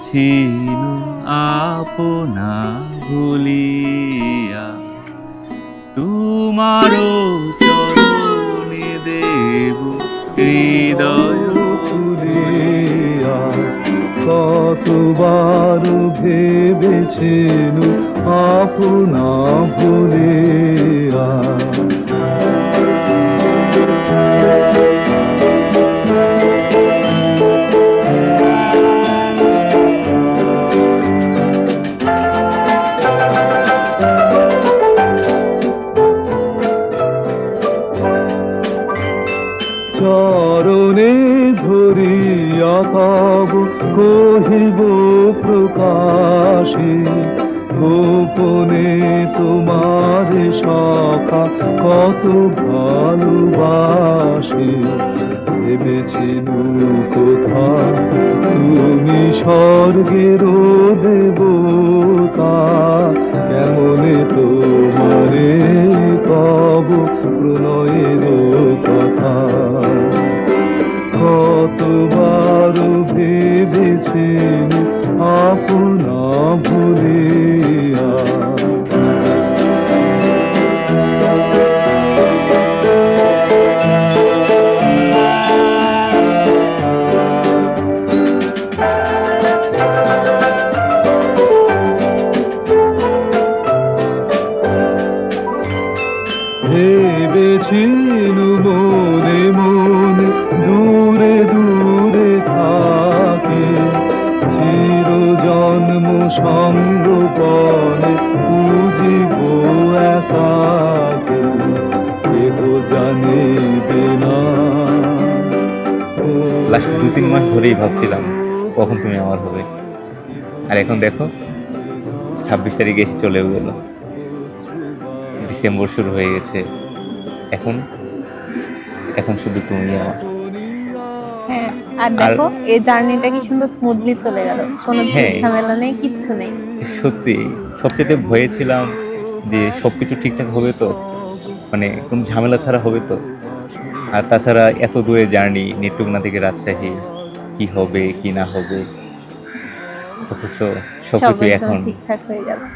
ভেবেছিনু আপনা ভুলিয়া তোমারও চরণে দেব হৃদয় খুলিয়া কতবার ভেবেছিনু আপনা ভুলিয়া চরণে ধরিয়া তব কহিব প্রকাশে গোপনে তোমার সখা কত ভালোবাসে ভেবেছিনু কোথা তুমি স্বর্গের দেবতা কেমনে তোমারে কব প্রণয়ের কথা কতবার ভেবেছেন আপনা ভুলিয়া ভেবেছিনু মনে মনে দূরে দূরে থাকে চির জন্ম সঙ্গপনে বুঝিব একাকে কেহ জানিবে না লাস্ট 2-3 মাস ধরেই ভাবছিলাম কখন তুমি আমার হবে, আর এখন দেখো 26 তারিখে এসে চলেও গেল, ডিসেম্বর শুরু হয়ে গেছে। এখন এখন শুধু তুমি আমার। হ্যাঁ, আর দেখো এই জার্নিটা কি সুন্দর স্মুথলি চলে গেল, কোনো হ্যাঁ। ঝামেলা নেই, কিচ্ছু নেই। সত্যি সবচেয়ে ভয়ে ছিলাম যে সবকিছু ঠিকঠাক হবে তো, মানে কোনো ঝামেলা ছাড়া হবে তো। আর তাছাড়া এত দূরে জার্নি, নেত্রকোনা থেকে রাজশাহী, কি হবে কি না হবে, অথচ সব সবকিছু একদম এখন ঠিকঠাক হয়ে যাবে।